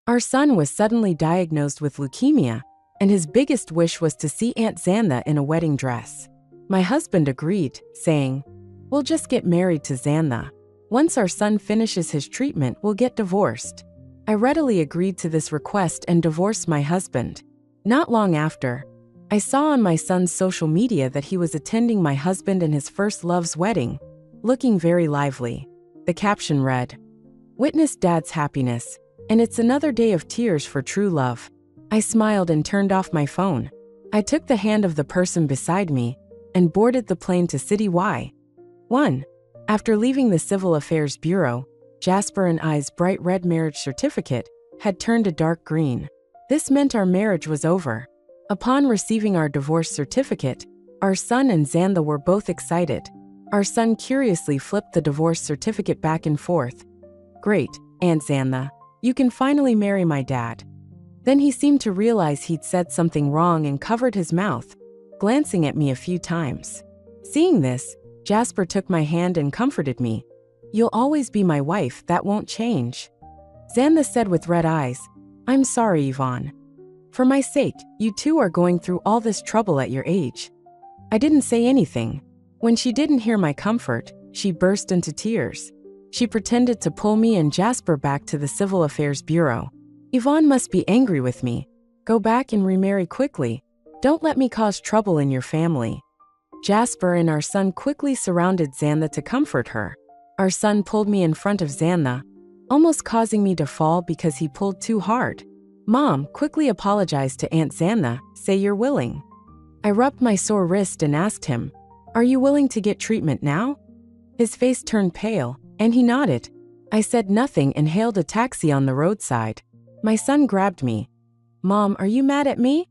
Our son was suddenly diagnosed with leukemia, and his biggest wish was to see Aunt Xantha in a wedding dress. My husband agreed, saying, "We'll just get married to Xantha. Once our son finishes his treatment, we'll get divorced." I readily agreed to this request and divorced my husband. Not long after, I saw on my son's social media that he was attending my husband and his first love's wedding, looking very lively. The caption read, "Witness Dad's happiness, and it's another day of tears for true love." I smiled and turned off my phone. I took the hand of the person beside me and boarded the plane to City Y1. After leaving the Civil Affairs Bureau, Jasper and I's bright red marriage certificate had turned a dark green. This meant our marriage was over. Upon receiving our divorce certificate, our son and Xantha were both excited. Our son curiously flipped the divorce certificate back and forth. "Great, Aunt Xantha. You can finally marry my dad." Then he seemed to realize he'd said something wrong and covered his mouth, glancing at me a few times. Seeing this, Jasper took my hand and comforted me. "You'll always be my wife, that won't change." Xantha said with red eyes, "I'm sorry, Yvonne. For my sake, you two are going through all this trouble at your age." I didn't say anything. When she didn't hear my comfort, she burst into tears. She pretended to pull me and Jasper back to the Civil Affairs Bureau. "Yvonne must be angry with me. Go back and remarry quickly. Don't let me cause trouble in your family." Jasper and our son quickly surrounded Xantha to comfort her. Our son pulled me in front of Xantha, almost causing me to fall because he pulled too hard. Mom quickly apologized to Aunt Xantha, "Say you're willing." I rubbed my sore wrist and asked him, "Are you willing to get treatment now?" His face turned pale, and he nodded. I said nothing and hailed a taxi on the roadside. My son grabbed me. "Mom, are you mad at me?"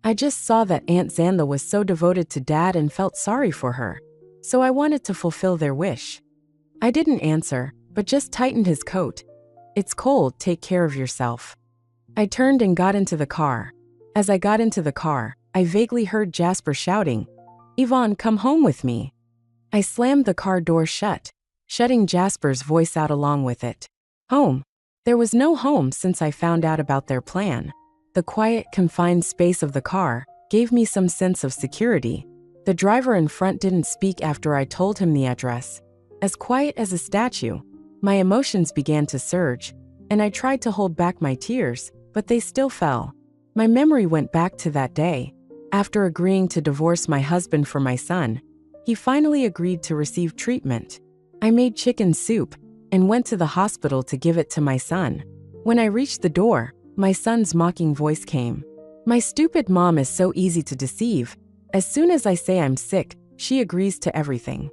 I just saw that Aunt Xantha was so devoted to Dad and felt sorry for her, so I wanted to fulfill their wish. I didn't answer, but just tightened his coat. "It's cold, take care of yourself." I turned and got into the car. As I got into the car, I vaguely heard Jasper shouting, "Yvonne, come home with me." I slammed the car door shut, shutting Jasper's voice out along with it. Home. There was no home since I found out about their plan. The quiet, confined space of the car gave me some sense of security. The driver in front didn't speak after I told him the address. As quiet as a statue, my emotions began to surge, and I tried to hold back my tears, but they still fell. My memory went back to that day. After agreeing to divorce my husband for my son, he finally agreed to receive treatment. I made chicken soup and went to the hospital to give it to my son. When I reached the door, my son's mocking voice came. "My stupid mom is so easy to deceive. As soon as I say I'm sick, she agrees to everything."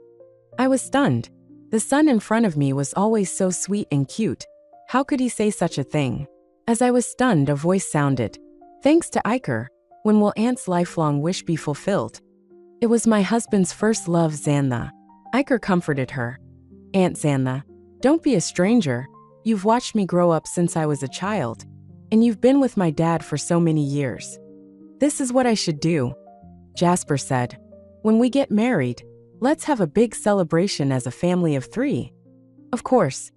I was stunned. The son in front of me was always so sweet and cute. How could he say such a thing? As I was stunned, a voice sounded, "Thanks to Iker, when will Aunt's lifelong wish be fulfilled?" It was my husband's first love, Xantha. Iker comforted her. "Aunt Xantha, don't be a stranger. You've watched me grow up since I was a child, and you've been with my dad for so many years. This is what I should do." Jasper said, "When we get married, let's have a big celebration as a family of 3. Of course."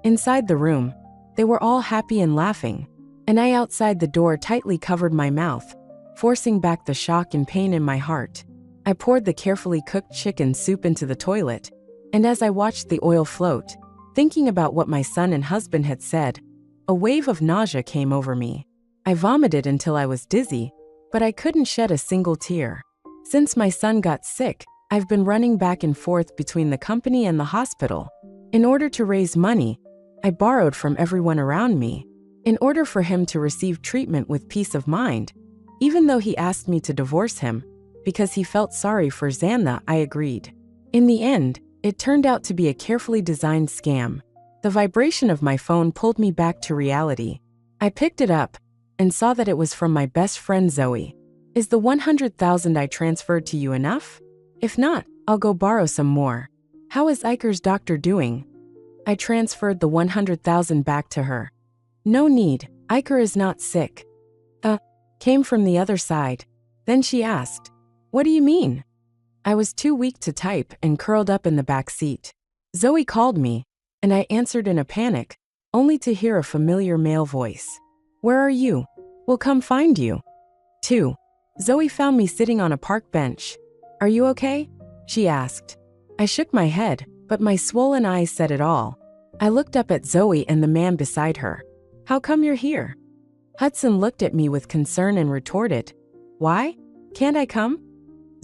Inside the room, they were all happy and laughing, and I outside the door tightly covered my mouth, forcing back the shock and pain in my heart. I poured the carefully cooked chicken soup into the toilet, and as I watched the oil float, thinking about what my son and husband had said, a wave of nausea came over me. I vomited until I was dizzy, but I couldn't shed a single tear. Since my son got sick, I've been running back and forth between the company and the hospital. In order to raise money, I borrowed from everyone around me. In order for him to receive treatment with peace of mind, even though he asked me to divorce him, because he felt sorry for Xantha, I agreed. In the end, it turned out to be a carefully designed scam. The vibration of my phone pulled me back to reality. I picked it up and saw that it was from my best friend Zoe. "Is the 100,000 I transferred to you enough? If not, I'll go borrow some more. How is Iker's doctor doing?" I transferred the 100,000 back to her. "No need, Iker is not sick." Came from the other side. Then she asked, "What do you mean?" I was too weak to type and curled up in the back seat. Zoe called me, and I answered in a panic. only to hear a familiar male voice. Where are you? We'll come find you. 2. Zoe found me sitting on a park bench. Are you okay? She asked. I shook my head, but my swollen eyes said it all. I looked up at Zoe and the man beside her. How come you're here? Hudson looked at me with concern and retorted, Why? Can't I come?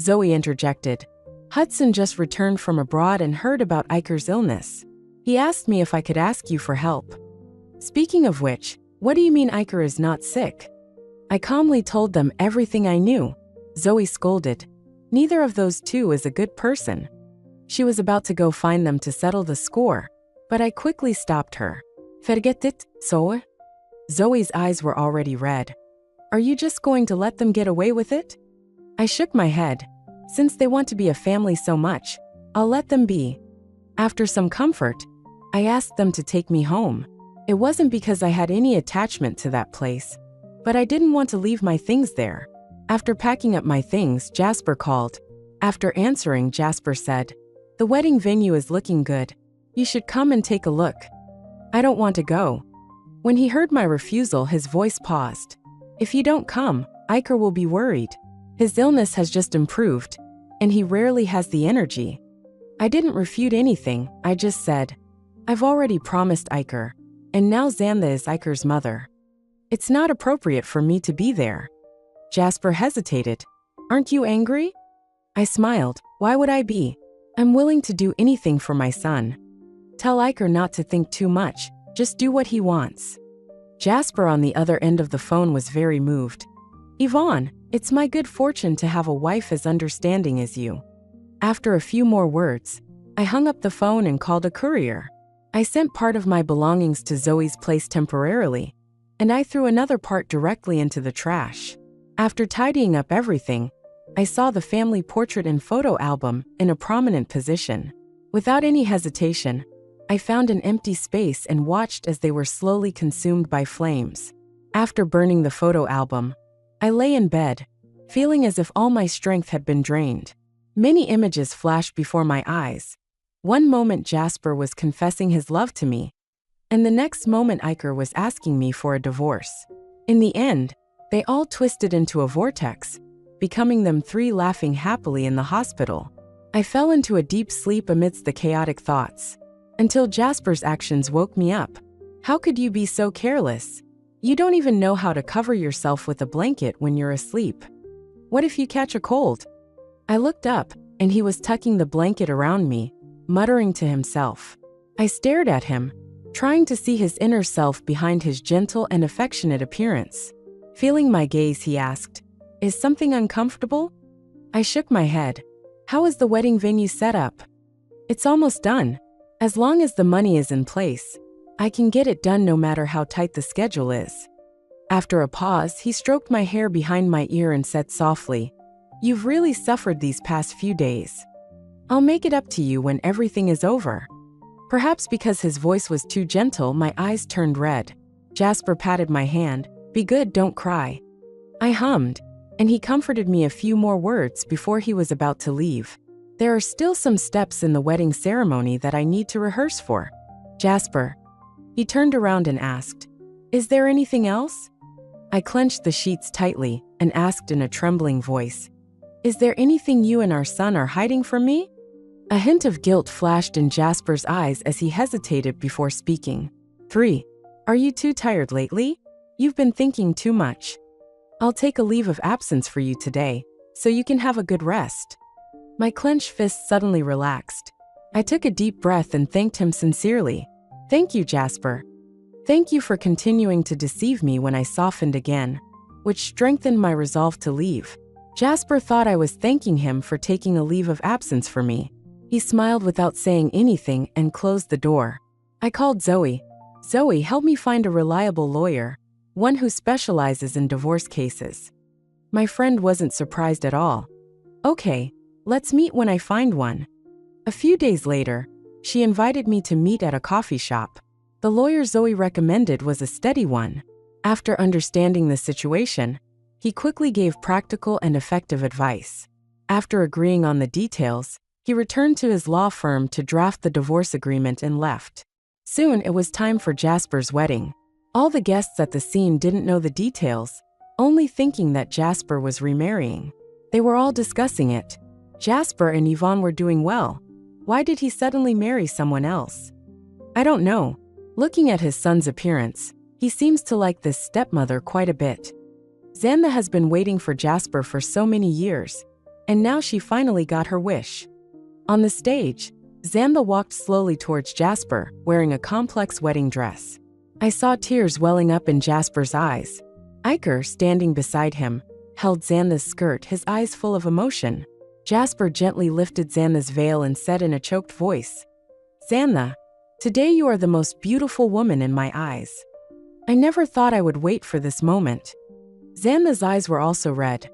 Zoe interjected. Hudson just returned from abroad and heard about Iker's illness. He asked me if I could ask you for help. Speaking of which, what do you mean Iker is not sick? I calmly told them everything I knew. Zoe scolded. Neither of those two is a good person. She was about to go find them to settle the score, but I quickly stopped her. Forget it, Zoe. Zoe's eyes were already red. Are you just going to let them get away with it? I shook my head. Since they want to be a family so much, I'll let them be. After some comfort, I asked them to take me home. It wasn't because I had any attachment to that place, but I didn't want to leave my things there. After packing up my things, Jasper called. After answering, Jasper said, The wedding venue is looking good. You should come and take a look. I don't want to go. When he heard my refusal, his voice paused. If you don't come, Iker will be worried. His illness has just improved, and he rarely has the energy. I didn't refute anything, I just said, I've already promised Iker, and now Xandha is Iker's mother. It's not appropriate for me to be there. Jasper hesitated. Aren't you angry? I smiled. Why would I be? I'm willing to do anything for my son. Tell Iker not to think too much, just do what he wants. Jasper on the other end of the phone was very moved. Yvonne, it's my good fortune to have a wife as understanding as you. After a few more words, I hung up the phone and called a courier. I sent part of my belongings to Zoe's place temporarily, and I threw another part directly into the trash. After tidying up everything, I saw the family portrait and photo album in a prominent position. Without any hesitation, I found an empty space and watched as they were slowly consumed by flames. After burning the photo album, I lay in bed, feeling as if all my strength had been drained. Many images flashed before my eyes. One moment Jasper was confessing his love to me, and the next moment Iker was asking me for a divorce. In the end, they all twisted into a vortex, becoming them three laughing happily in the hospital. I fell into a deep sleep amidst the chaotic thoughts, until Jasper's actions woke me up. How could you be so careless? You don't even know how to cover yourself with a blanket when you're asleep. What if you catch a cold? I looked up, and he was tucking the blanket around me, muttering to himself. I stared at him, trying to see his inner self behind his gentle and affectionate appearance. Feeling my gaze, he asked, Is something uncomfortable? I shook my head. How is the wedding venue set up? It's almost done. As long as the money is in place, I can get it done no matter how tight the schedule is. After a pause, he stroked my hair behind my ear and said softly, You've really suffered these past few days. I'll make it up to you when everything is over. Perhaps because his voice was too gentle, my eyes turned red. Jasper patted my hand. Be good, don't cry. I hummed, and he comforted me a few more words before he was about to leave. There are still some steps in the wedding ceremony that I need to rehearse for. Jasper. He turned around and asked, Is there anything else? I clenched the sheets tightly and asked in a trembling voice, Is there anything you and our son are hiding from me? A hint of guilt flashed in Jasper's eyes as he hesitated before speaking. 3. Are you too tired lately? You've been thinking too much. I'll take a leave of absence for you today, so you can have a good rest. My clenched fist suddenly relaxed. I took a deep breath and thanked him sincerely. Thank you, Jasper. Thank you for continuing to deceive me when I softened again, which strengthened my resolve to leave. Jasper thought I was thanking him for taking a leave of absence for me. He smiled without saying anything and closed the door. I called Zoe. Zoe, help me find a reliable lawyer, one who specializes in divorce cases. My friend wasn't surprised at all. Okay, let's meet when I find one. A few days later, she invited me to meet at a coffee shop. The lawyer Zoe recommended was a steady one. After understanding the situation, he quickly gave practical and effective advice. After agreeing on the details, he returned to his law firm to draft the divorce agreement and left. Soon it was time for Jasper's wedding. All the guests at the scene didn't know the details, only thinking that Jasper was remarrying. They were all discussing it. Jasper and Yvonne were doing well. Why did he suddenly marry someone else? I don't know. Looking at his son's appearance, he seems to like this stepmother quite a bit. Xandha has been waiting for Jasper for so many years, and now she finally got her wish. On the stage, Xandha walked slowly towards Jasper, wearing a complex wedding dress. I saw tears welling up in Jasper's eyes. Iker, standing beside him, held Xandha's skirt, his eyes full of emotion. Jasper gently lifted Xandha's veil and said in a choked voice, "Xandha, today you are the most beautiful woman in my eyes. I never thought I would wait for this moment." Xandha's eyes were also red.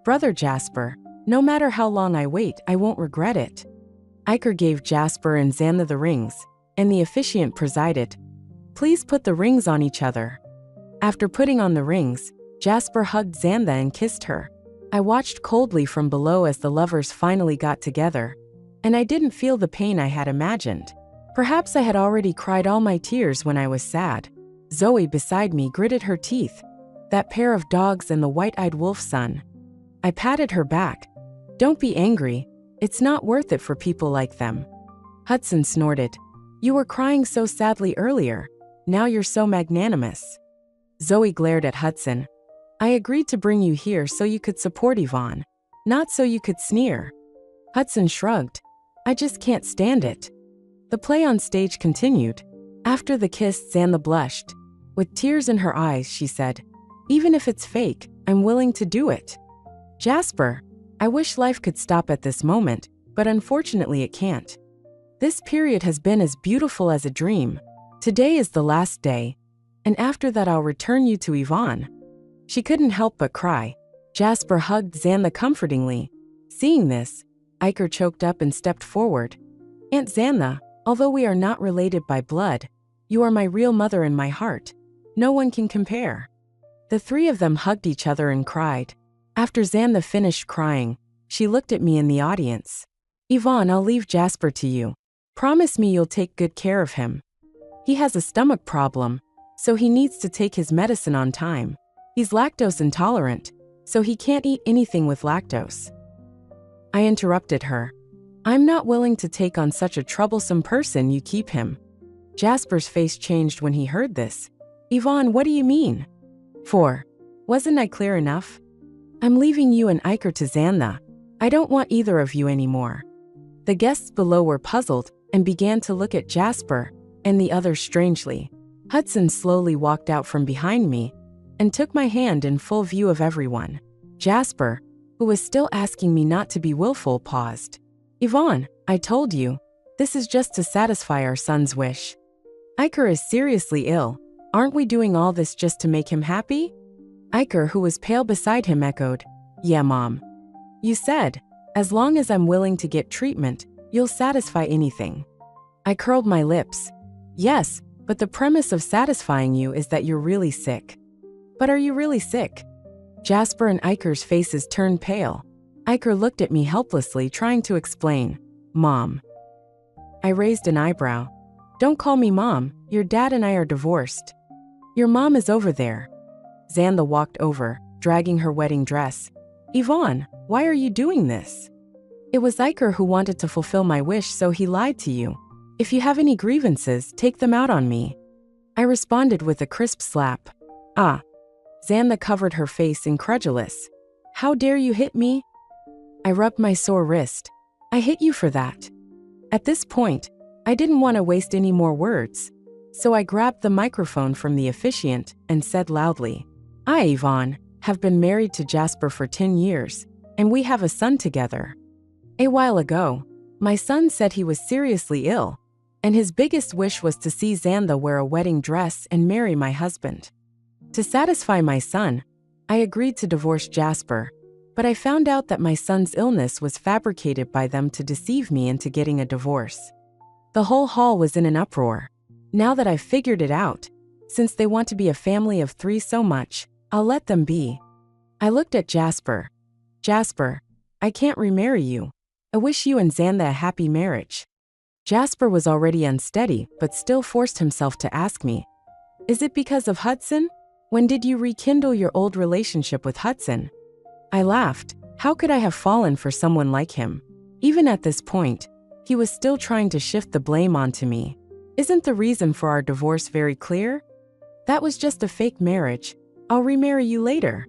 "Brother Jasper, no matter how long I wait, I won't regret it." Iker gave Jasper and Xandha the rings, and the officiant presided, "Please put the rings on each other." After putting on the rings, Jasper hugged Xandha and kissed her. I watched coldly from below as the lovers finally got together, and I didn't feel the pain I had imagined. Perhaps I had already cried all my tears when I was sad. Zoe beside me gritted her teeth. That pair of dogs and the white-eyed wolf son. I patted her back. "Don't be angry. It's not worth it for people like them." Hudson snorted. "You were crying so sadly earlier. Now you're so magnanimous." Zoe glared at Hudson. "I agreed to bring you here so you could support Yvonne, not so you could sneer." Hudson shrugged. "I just can't stand it." The play on stage continued. After the kiss, Xandha blushed. With tears in her eyes, she said, "Even if it's fake, I'm willing to do it." "Jasper, I wish life could stop at this moment, but unfortunately it can't. This period has been as beautiful as a dream. Today is the last day, and after that I'll return you to Yvonne." She couldn't help but cry. Jasper hugged Xandha comfortingly. Seeing this, Iker choked up and stepped forward. "Aunt Xandha, although we are not related by blood, you are my real mother in my heart. No one can compare." The three of them hugged each other and cried. After Xandha finished crying, she looked at me in the audience. "Yvonne, I'll leave Jasper to you. Promise me you'll take good care of him. He has a stomach problem, so he needs to take his medicine on time. He's lactose intolerant, so he can't eat anything with lactose." I interrupted her. "I'm not willing to take on such a troublesome person. You keep him." Jasper's face changed when he heard this. "Yvonne, what do you mean?" Wasn't I clear enough? I'm leaving you and Iker to Xandha. I don't want either of you anymore." The guests below were puzzled and began to look at Jasper and the others strangely. Hudson slowly walked out from behind me and took my hand in full view of everyone. Jasper, who was still asking me not to be willful, paused. "Yvonne, I told you, this is just to satisfy our son's wish. Iker is seriously ill. Aren't we doing all this just to make him happy?" Iker, who was pale beside him, echoed, "Yeah, Mom. You said, as long as I'm willing to get treatment, you'll satisfy anything." I curled my lips. "Yes, but the premise of satisfying you is that you're really sick." "But are you really sick?" Jasper and Iker's faces turned pale. Iker looked at me helplessly, trying to explain. "Mom." I raised an eyebrow. "Don't call me Mom. Your dad and I are divorced." "Your mom is over there." Xandha walked over, dragging her wedding dress. "Yvonne, why are you doing this?" "It was Iker who wanted to fulfill my wish, so he lied to you. If you have any grievances, take them out on me." I responded with a crisp slap. "Ah." Xandha covered her face, incredulous. "How dare you hit me?" I rubbed my sore wrist. "I hit you for that." At this point, I didn't want to waste any more words, so I grabbed the microphone from the officiant and said loudly, "I, Yvonne, have been married to Jasper for 10 years, and we have a son together. A while ago, my son said he was seriously ill, and his biggest wish was to see Xandha wear a wedding dress and marry my husband. To satisfy my son, I agreed to divorce Jasper, but I found out that my son's illness was fabricated by them to deceive me into getting a divorce. The whole hall was in an uproar. Now that I've figured it out, since they want to be a family of 3 so much, I'll let them be." I looked at Jasper. "Jasper, I can't remarry you. I wish you and Xandha a happy marriage." Jasper was already unsteady, but still forced himself to ask me, "Is it because of Hudson? When did you rekindle your old relationship with Hudson?" I laughed. How could I have fallen for someone like him? Even at this point, he was still trying to shift the blame onto me. Isn't the reason for our divorce very clear? That was just a fake marriage. I'll remarry you later.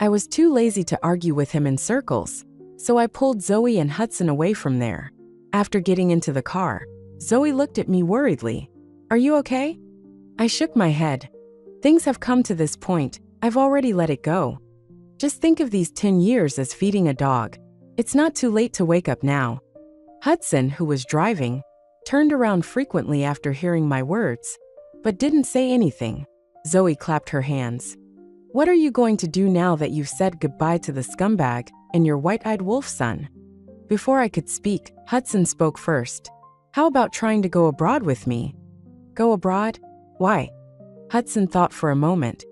I was too lazy to argue with him in circles, so I pulled Zoe and Hudson away from there. After getting into the car, Zoe looked at me worriedly. "Are you okay?" I shook my head. Things have come to this point, I've already let it go. Just think of these 10 years as feeding a dog. It's not too late to wake up now. Hudson, who was driving, turned around frequently after hearing my words, but didn't say anything. Zoe clapped her hands. "What are you going to do now that you've said goodbye to the scumbag and your white-eyed wolf son?" Before I could speak, Hudson spoke first. "How about trying to go abroad with me?" "Go abroad? Why?" Hudson thought for a moment.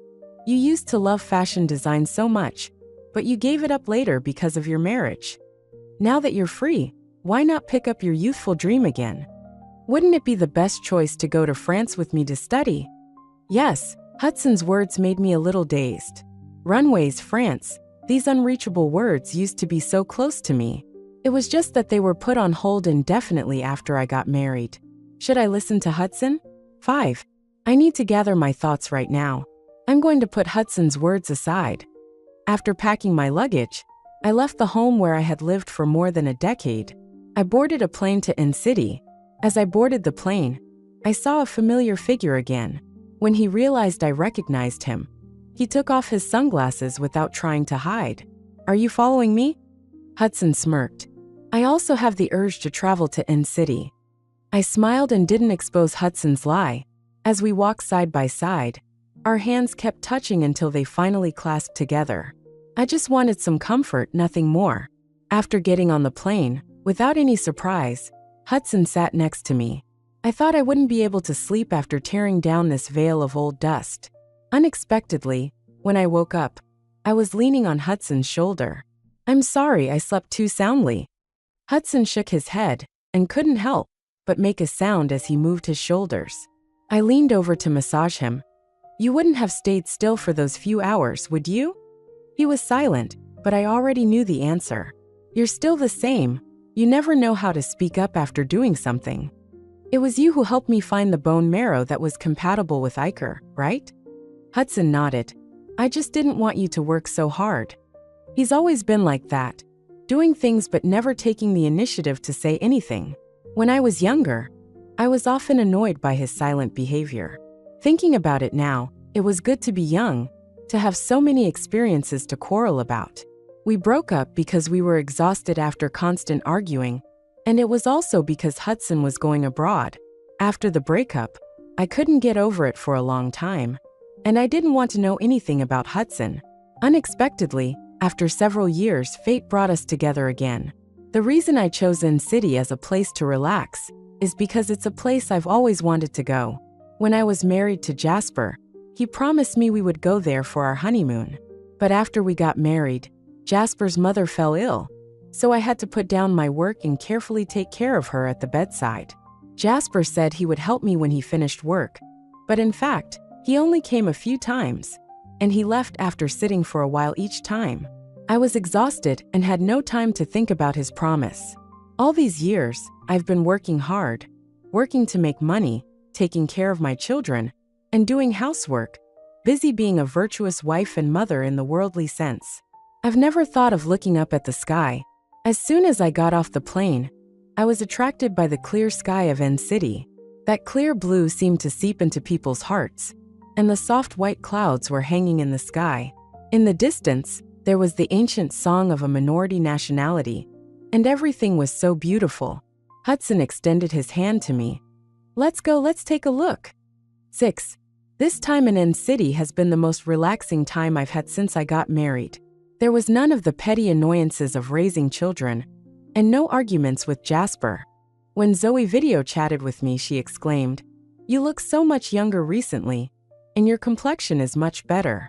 "You used to love fashion design so much, but you gave it up later because of your marriage. Now that you're free, why not pick up your youthful dream again? Wouldn't it be the best choice to go to France with me to study?" Yes, Hudson's words made me a little dazed. Runways, France, these unreachable words used to be so close to me. It was just that they were put on hold indefinitely after I got married. Should I listen to Hudson? 5. I need to gather my thoughts right now. I'm going to put Hudson's words aside. After packing my luggage, I left the home where I had lived for more than a decade. I boarded a plane to N-City. As I boarded the plane, I saw a familiar figure again. When he realized I recognized him, he took off his sunglasses without trying to hide. "Are you following me?" Hudson smirked. "I also have the urge to travel to N-City." I smiled and didn't expose Hudson's lie. As we walked side by side, our hands kept touching until they finally clasped together. I just wanted some comfort, nothing more. After getting on the plane, without any surprise, Hudson sat next to me. I thought I wouldn't be able to sleep after tearing down this veil of old dust. Unexpectedly, when I woke up, I was leaning on Hudson's shoulder. "I'm sorry I slept too soundly." Hudson shook his head and couldn't help but make a sound as he moved his shoulders. I leaned over to massage him. "You wouldn't have stayed still for those few hours, would you?" He was silent, but I already knew the answer. "You're still the same. You never know how to speak up after doing something. It was you who helped me find the bone marrow that was compatible with Iker, right?" Hudson nodded. "I just didn't want you to work so hard." He's always been like that, doing things but never taking the initiative to say anything. When I was younger, I was often annoyed by his silent behavior. Thinking about it now, it was good to be young, to have so many experiences to quarrel about. We broke up because we were exhausted after constant arguing, and it was also because Hudson was going abroad. After the breakup, I couldn't get over it for a long time, and I didn't want to know anything about Hudson. Unexpectedly, after several years, fate brought us together again. The reason I chose N-City as a place to relax is because it's a place I've always wanted to go. When I was married to Jasper, he promised me we would go there for our honeymoon. But after we got married, Jasper's mother fell ill, so I had to put down my work and carefully take care of her at the bedside. Jasper said he would help me when he finished work, but in fact, he only came a few times, and he left after sitting for a while each time. I was exhausted and had no time to think about his promise. All these years, I've been working hard, working to make money, taking care of my children, and doing housework, busy being a virtuous wife and mother in the worldly sense. I've never thought of looking up at the sky. As soon as I got off the plane, I was attracted by the clear sky of N-City. That clear blue seemed to seep into people's hearts, and the soft white clouds were hanging in the sky. In the distance, there was the ancient song of a minority nationality, and everything was so beautiful. Hudson extended his hand to me. "Let's go, let's take a look." 6. This time in N-City has been the most relaxing time I've had since I got married. There was none of the petty annoyances of raising children, and no arguments with Jasper. When Zoe video chatted with me, she exclaimed, "You look so much younger recently, and your complexion is much better."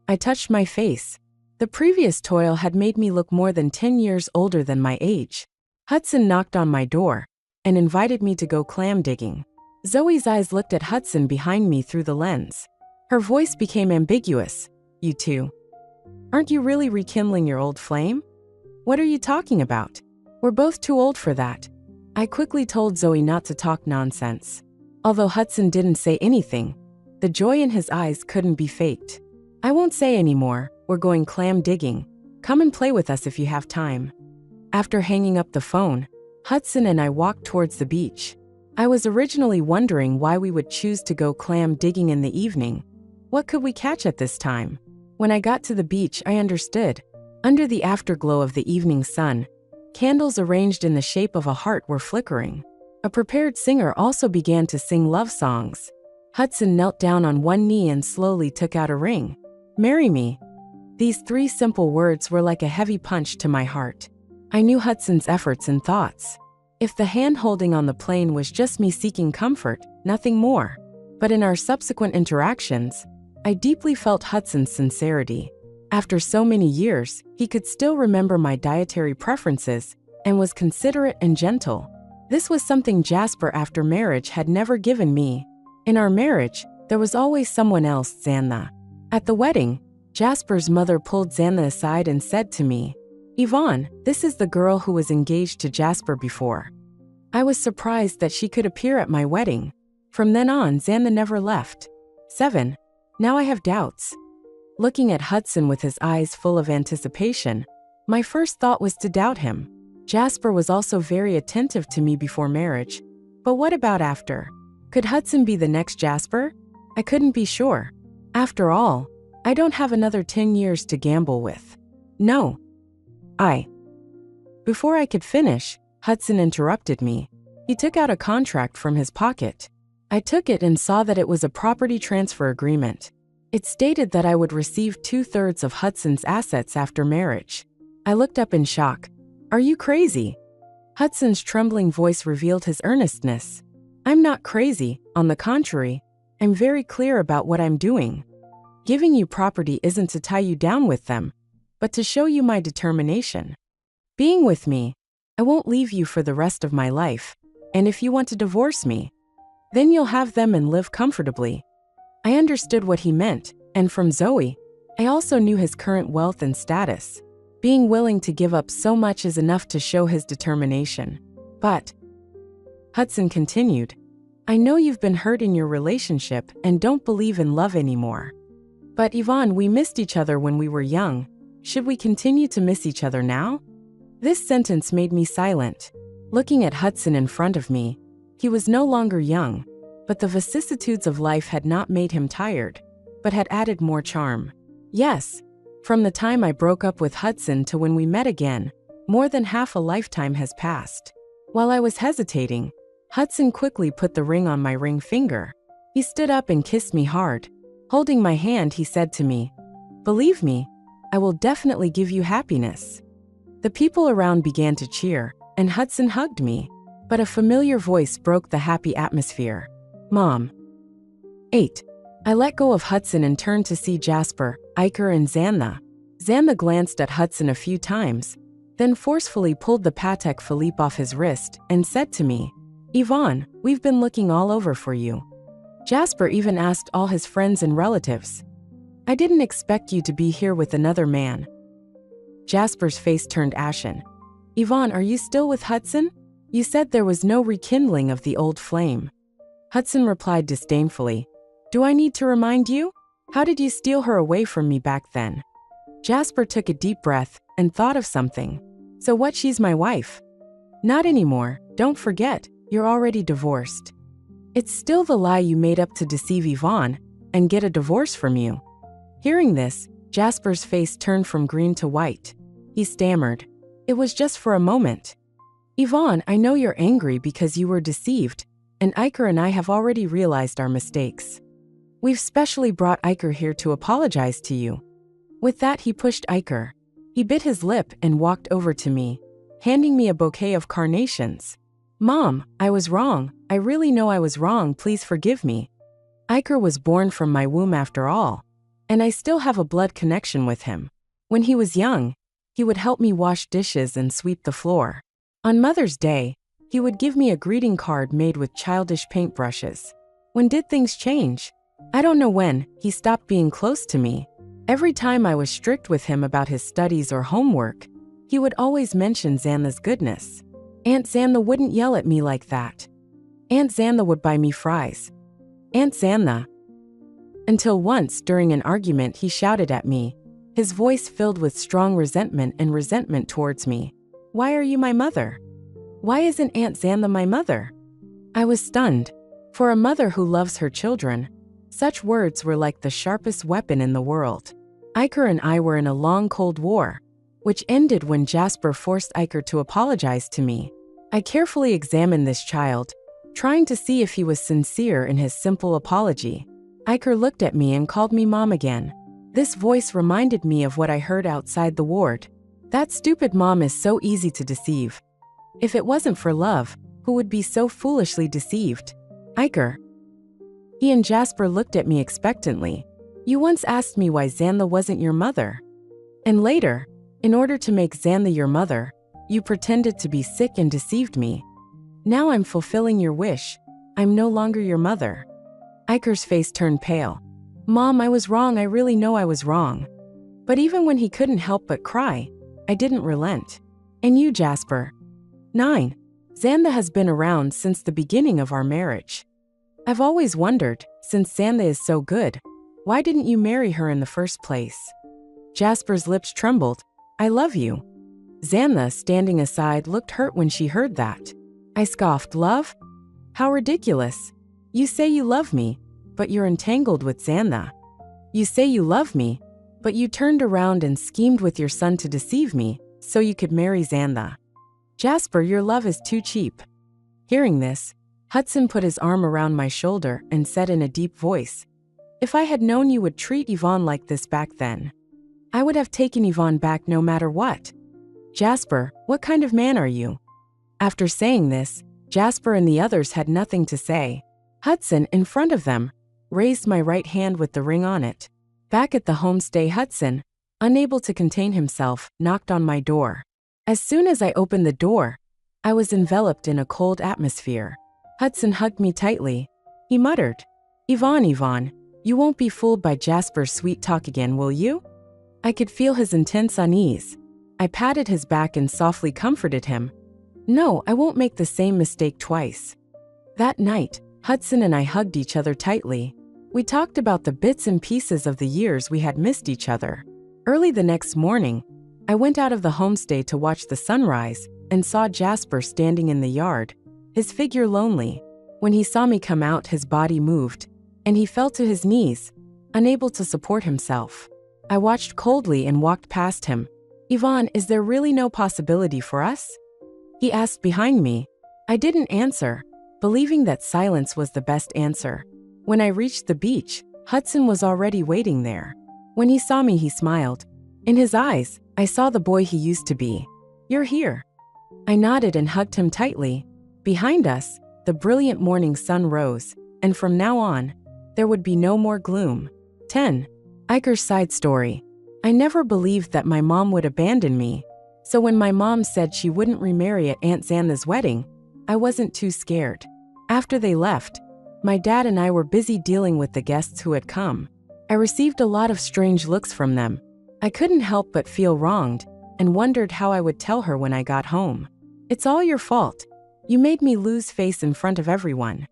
I touched my face. The previous toil had made me look more than 10 years older than my age. Hudson knocked on my door, and invited me to go clam digging. Zoe's eyes looked at Hudson behind me through the lens. Her voice became ambiguous. You two. Aren't you really rekindling your old flame? What are you talking about? We're both too old for that. I quickly told Zoe not to talk nonsense. Although Hudson didn't say anything, the joy in his eyes couldn't be faked. I won't say anymore. We're going clam digging. Come and play with us if you have time. After hanging up the phone, Hudson and I walked towards the beach. I was originally wondering why we would choose to go clam digging in the evening. What could we catch at this time? When I got to the beach, I understood. Under the afterglow of the evening sun, candles arranged in the shape of a heart were flickering. A prepared singer also began to sing love songs. Hudson knelt down on one knee and slowly took out a ring. Marry me. These 3 simple words were like a heavy punch to my heart. I knew Hudson's efforts and thoughts. If the hand-holding on the plane was just me seeking comfort, nothing more. But in our subsequent interactions, I deeply felt Hudson's sincerity. After so many years, he could still remember my dietary preferences and was considerate and gentle. This was something Jasper after marriage had never given me. In our marriage, there was always someone else, Xanna. At the wedding, Jasper's mother pulled Xanna aside and said to me, Yvonne, this is the girl who was engaged to Jasper before. I was surprised that she could appear at my wedding. From then on, Xanna never left. 7. Now I have doubts. Looking at Hudson with his eyes full of anticipation, my first thought was to doubt him. Jasper was also very attentive to me before marriage. But what about after? Could Hudson be the next Jasper? I couldn't be sure. After all, I don't have another 10 years to gamble with. No. Before I could finish, Hudson interrupted me. He took out a contract from his pocket. I took it and saw that it was a property transfer agreement. It stated that I would receive 2/3 of Hudson's assets after marriage. I looked up in shock. Are you crazy? Hudson's trembling voice revealed his earnestness. I'm not crazy, on the contrary, I'm very clear about what I'm doing. Giving you property isn't to tie you down with them, but to show you my determination. Being with me, I won't leave you for the rest of my life, and if you want to divorce me, then you'll have them and live comfortably. I understood what he meant, and from Zoe, I also knew his current wealth and status. Being willing to give up so much is enough to show his determination. But, Hudson continued, I know you've been hurt in your relationship and don't believe in love anymore. But Yvonne, we missed each other when we were young. Should we continue to miss each other now? This sentence made me silent. Looking at Hudson in front of me, he was no longer young, but the vicissitudes of life had not made him tired, but had added more charm. Yes, from the time I broke up with Hudson to when we met again, more than half a lifetime has passed. While I was hesitating, Hudson quickly put the ring on my ring finger. He stood up and kissed me hard. Holding my hand, he said to me, Believe me, I will definitely give you happiness. The people around began to cheer, and Hudson hugged me, but a familiar voice broke the happy atmosphere. Mom. 8. I let go of Hudson and turned to see Jasper, Iker and Xanna. Xanna glanced at Hudson a few times, then forcefully pulled the Patek Philippe off his wrist and said to me, Yvonne, we've been looking all over for you. Jasper even asked all his friends and relatives. I didn't expect you to be here with another man. Jasper's face turned ashen. Yvonne, are you still with Hudson? You said there was no rekindling of the old flame. Hudson replied disdainfully, Do I need to remind you? How did you steal her away from me back then? Jasper took a deep breath and thought of something. So what, she's my wife? Not anymore, don't forget, you're already divorced. It's still the lie you made up to deceive Yvonne and get a divorce from you. Hearing this, Jasper's face turned from green to white. He stammered, It was just for a moment. Yvonne, I know you're angry because you were deceived, and Iker and I have already realized our mistakes. We've specially brought Iker here to apologize to you. With that, he pushed Iker. He bit his lip and walked over to me, handing me a bouquet of carnations. Mom, I was wrong. I really know I was wrong. Please forgive me. Iker was born from my womb after all, and I still have a blood connection with him. When he was young, he would help me wash dishes and sweep the floor. On Mother's Day, He would give me a greeting card made with childish paintbrushes. When did things change? I don't know when. He stopped being close to me. Every time I was strict with him about his studies or homework, he would always mention Xanda's goodness. Aunt Xanda wouldn't yell at me like that. Aunt Xanda would buy me fries. Aunt Xanda. Until once, during an argument, he shouted at me, his voice filled with strong resentment towards me. Why are you my mother? Why isn't Aunt Xanda my mother? I was stunned. For a mother who loves her children, such words were like the sharpest weapon in the world. Iker and I were in a long Cold War, which ended when Jasper forced Iker to apologize to me. I carefully examined this child, trying to see if he was sincere in his simple apology. Iker looked at me and called me mom again. This voice reminded me of what I heard outside the ward. That stupid mom is so easy to deceive. If it wasn't for love, who would be so foolishly deceived? Iker. He and Jasper looked at me expectantly. You once asked me why Xanda wasn't your mother. And later, in order to make Xanda your mother, you pretended to be sick and deceived me. Now I'm fulfilling your wish. I'm no longer your mother. Iker's face turned pale. Mom, I was wrong. I really know I was wrong. But even when he couldn't help but cry, I didn't relent. And you, Jasper? 9. Xanda has been around since the beginning of our marriage. I've always wondered, since Xanda is so good, why didn't you marry her in the first place? Jasper's lips trembled. I love you. Xanda, standing aside, looked hurt when she heard that. I scoffed. Love? How ridiculous. You say you love me, but you're entangled with Xanda. You say you love me, but you turned around and schemed with your son to deceive me, so you could marry Xanda. Jasper, your love is too cheap. Hearing this, Hudson put his arm around my shoulder and said in a deep voice, if I had known you would treat Yvonne like this back then, I would have taken Yvonne back no matter what. Jasper, what kind of man are you? After saying this, Jasper and the others had nothing to say. Hudson, in front of them, raised my right hand with the ring on it. Back at the homestay, Hudson, unable to contain himself, knocked on my door. As soon as I opened the door, I was enveloped in a cold atmosphere. Hudson hugged me tightly. He muttered, Yvonne, you won't be fooled by Jasper's sweet talk again, will you? I could feel his intense unease. I patted his back and softly comforted him. No, I won't make the same mistake twice. That night, Hudson and I hugged each other tightly. We talked about the bits and pieces of the years we had missed each other. Early the next morning, I went out of the homestay to watch the sunrise and saw Jasper standing in the yard, his figure lonely. When he saw me come out, his body moved, and he fell to his knees, unable to support himself. I watched coldly and walked past him. Yvonne, is there really no possibility for us? He asked behind me. I didn't answer, believing that silence was the best answer. When I reached the beach, Hudson was already waiting there. When he saw me, he smiled. In his eyes, I saw the boy he used to be. You're here. I nodded and hugged him tightly. Behind us, the brilliant morning sun rose, and from now on, there would be no more gloom. 10. Iker's side story. I never believed that my mom would abandon me, so when my mom said she wouldn't remarry at Aunt Xanda's wedding, I wasn't too scared. After they left, my dad and I were busy dealing with the guests who had come. I received a lot of strange looks from them. I couldn't help but feel wronged and wondered how I would tell her when I got home. It's all your fault. You made me lose face in front of everyone.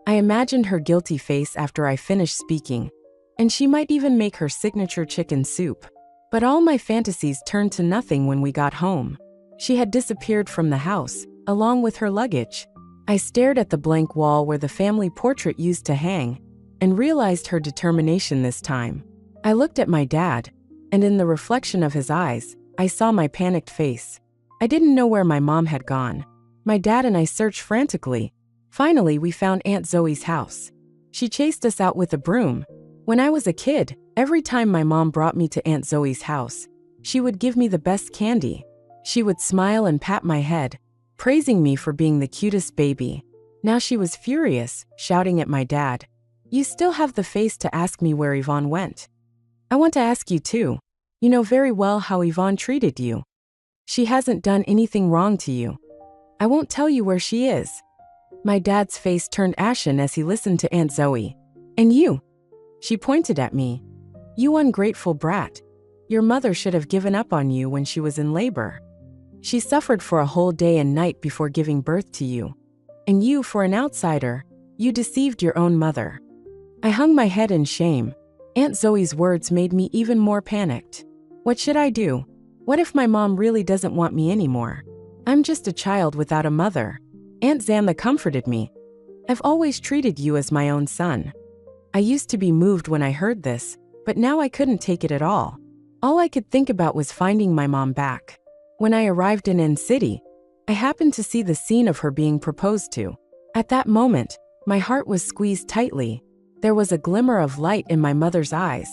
I imagined her guilty face after I finished speaking, and she might even make her signature chicken soup. But all my fantasies turned to nothing when we got home. She had disappeared from the house, along with her luggage. I stared at the blank wall where the family portrait used to hang, and realized her determination this time. I looked at my dad, and in the reflection of his eyes, I saw my panicked face. I didn't know where my mom had gone. My dad and I searched frantically. Finally, we found Aunt Zoe's house. She chased us out with a broom. When I was a kid, every time my mom brought me to Aunt Zoe's house, she would give me the best candy. She would smile and pat my head, praising me for being the cutest baby. Now she was furious, shouting at my dad. You still have the face to ask me where Yvonne went. I want to ask you too. You know very well how Yvonne treated you. She hasn't done anything wrong to you. I won't tell you where she is." My dad's face turned ashen as he listened to Aunt Zoe. "And you?" She pointed at me. "You ungrateful brat. Your mother should have given up on you when she was in labor. She suffered for a whole day and night before giving birth to you. And you, for an outsider, you deceived your own mother." I hung my head in shame. Aunt Zoe's words made me even more panicked. What should I do? What if my mom really doesn't want me anymore? I'm just a child without a mother. Aunt Xantha comforted me. "I've always treated you as my own son." I used to be moved when I heard this, but now I couldn't take it at all. All I could think about was finding my mom back. When I arrived in N City, I happened to see the scene of her being proposed to. At that moment, my heart was squeezed tightly. There was a glimmer of light in my mother's eyes,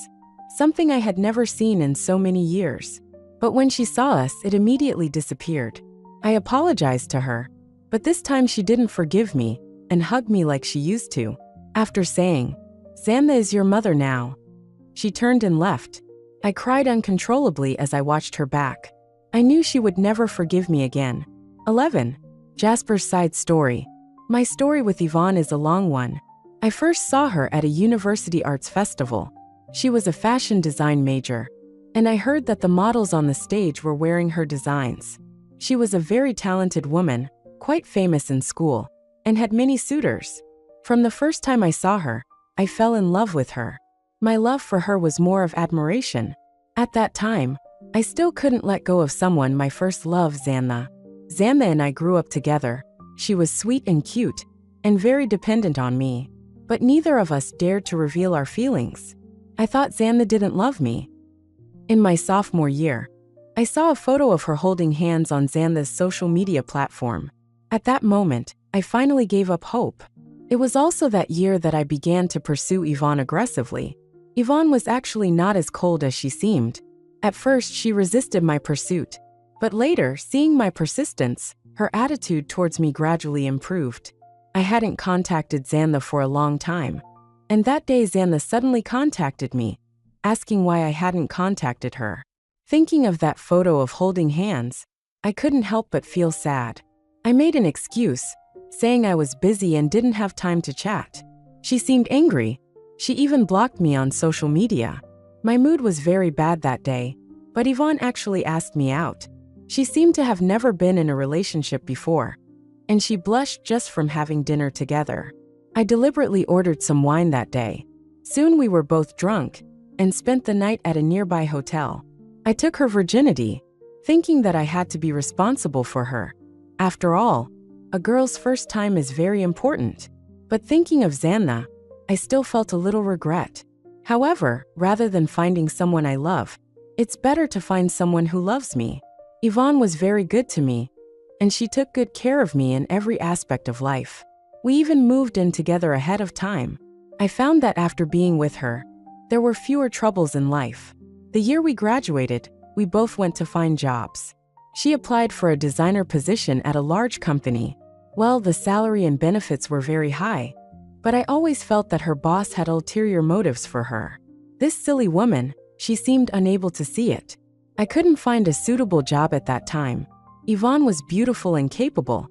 something I had never seen in so many years. But when she saw us, it immediately disappeared. I apologized to her, but this time she didn't forgive me and hugged me like she used to. After saying, "Xantha is your mother now," she turned and left. I cried uncontrollably as I watched her back. I knew she would never forgive me again. 11. Jasper's side story. My story with Yvonne is a long one. I first saw her at a university arts festival. She was a fashion design major, and I heard that the models on the stage were wearing her designs. She was a very talented woman, quite famous in school, and had many suitors. From the first time I saw her, I fell in love with her. My love for her was more of admiration. At that time, I still couldn't let go of someone my first love, Xantha. Xantha and I grew up together. She was sweet and cute, and very dependent on me. But neither of us dared to reveal our feelings. I thought Xantha didn't love me. In my sophomore year, I saw a photo of her holding hands on Xantha's social media platform. At that moment, I finally gave up hope. It was also that year that I began to pursue Yvonne aggressively. Yvonne was actually not as cold as she seemed. At first, she resisted my pursuit, but later, seeing my persistence, her attitude towards me gradually improved. I hadn't contacted Xantha for a long time, and that day Xantha suddenly contacted me, asking why I hadn't contacted her. Thinking of that photo of holding hands, I couldn't help but feel sad. I made an excuse, saying I was busy and didn't have time to chat. She seemed angry. She even blocked me on social media. My mood was very bad that day, but Yvonne actually asked me out. She seemed to have never been in a relationship before, and she blushed just from having dinner together. I deliberately ordered some wine that day. Soon we were both drunk and spent the night at a nearby hotel. I took her virginity, thinking that I had to be responsible for her. After all, a girl's first time is very important. But thinking of Xantha, I still felt a little regret. However, rather than finding someone I love, it's better to find someone who loves me. Yvonne was very good to me, and she took good care of me in every aspect of life. We even moved in together ahead of time. I found that after being with her, there were fewer troubles in life. The year we graduated, we both went to find jobs. She applied for a designer position at a large company. Well, the salary and benefits were very high, but I always felt that her boss had ulterior motives for her. This silly woman, she seemed unable to see it. I couldn't find a suitable job at that time. Yvonne was beautiful and capable,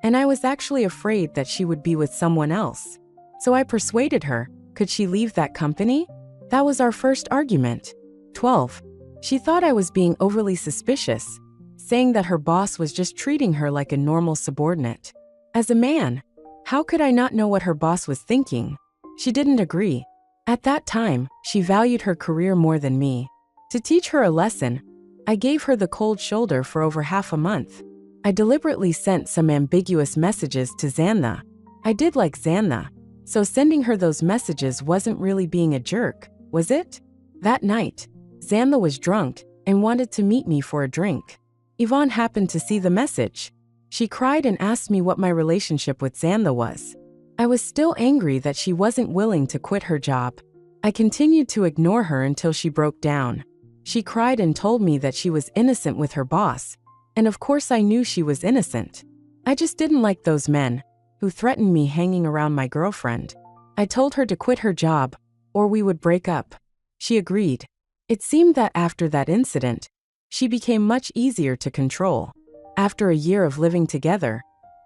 and I was actually afraid that she would be with someone else. So I persuaded her, could she leave that company? That was our first argument. 12. She thought I was being overly suspicious, saying that her boss was just treating her like a normal subordinate. As a man, how could I not know what her boss was thinking? She didn't agree. At that time, she valued her career more than me. To teach her a lesson, I gave her the cold shoulder for over half a month. I deliberately sent some ambiguous messages to Xantha. I did like Xantha, so sending her those messages wasn't really being a jerk, was it? That night, Xantha was drunk and wanted to meet me for a drink. Yvonne happened to see the message. She cried and asked me what my relationship with Xantha was. I was still angry that she wasn't willing to quit her job. I continued to ignore her until she broke down. She cried and told me that she was innocent with her boss, and of course I knew she was innocent. I just didn't like those men who threatened me hanging around my girlfriend. I told her to quit her job, or we would break up. She agreed. It seemed that after that incident, she became much easier to control. After a year of living together,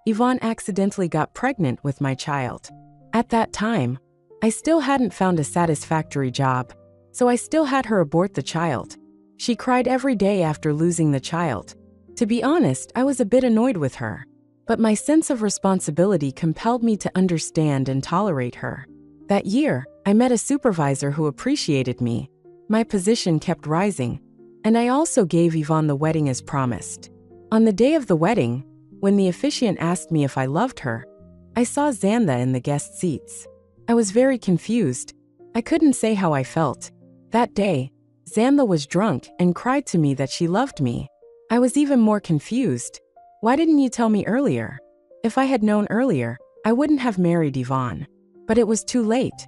Yvonne accidentally got pregnant with my child. At that time, I still hadn't found a satisfactory job, so I still had her abort the child. She cried every day after losing the child. To be honest, I was a bit annoyed with her, but my sense of responsibility compelled me to understand and tolerate her. That year, I met a supervisor who appreciated me. My position kept rising, and I also gave Yvonne the wedding as promised. On the day of the wedding, when the officiant asked me if I loved her, I saw Xantha in the guest seats. I was very confused. I couldn't say how I felt. That day, Xantha was drunk and cried to me that she loved me. I was even more confused. Why didn't you tell me earlier? If I had known earlier, I wouldn't have married Yvonne. But it was too late.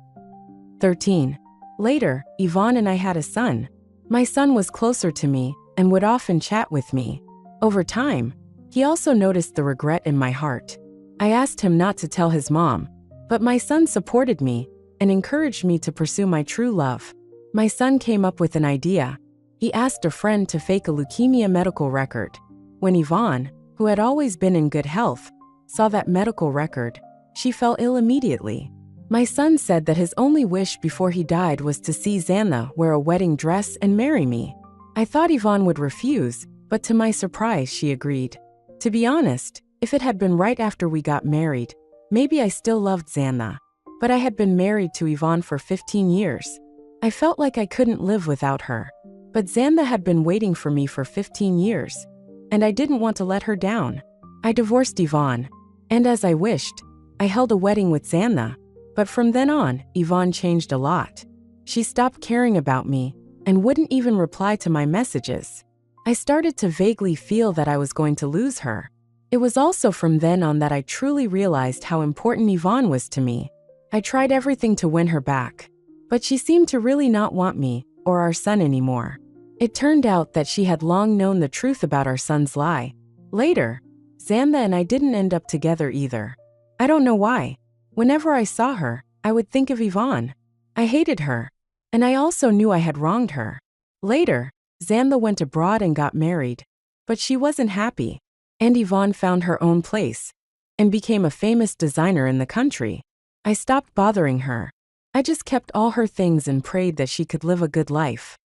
13. Later, Yvonne and I had a son. My son was closer to me and would often chat with me. Over time, he also noticed the regret in my heart. I asked him not to tell his mom, but my son supported me and encouraged me to pursue my true love. My son came up with an idea. He asked a friend to fake a leukemia medical record. When Yvonne, who had always been in good health, saw that medical record, she fell ill immediately. My son said that his only wish before he died was to see Xantha wear a wedding dress and marry me. I thought Yvonne would refuse, but to my surprise, she agreed. To be honest, if it had been right after we got married, maybe I still loved Xantha. But I had been married to Yvonne for 15 years. I felt like I couldn't live without her. But Xantha had been waiting for me for 15 years, and I didn't want to let her down. I divorced Yvonne, and as I wished, I held a wedding with Xantha. But from then on, Yvonne changed a lot. She stopped caring about me and wouldn't even reply to my messages. I started to vaguely feel that I was going to lose her. It was also from then on that I truly realized how important Yvonne was to me. I tried everything to win her back, but she seemed to really not want me or our son anymore. It turned out that she had long known the truth about our son's lie. Later, Xantha and I didn't end up together either. I don't know why. Whenever I saw her, I would think of Yvonne. I hated her, and I also knew I had wronged her. Later, Xantha went abroad and got married, but she wasn't happy, and Yvonne found her own place and became a famous designer in the country. I stopped bothering her. I just kept all her things and prayed that she could live a good life.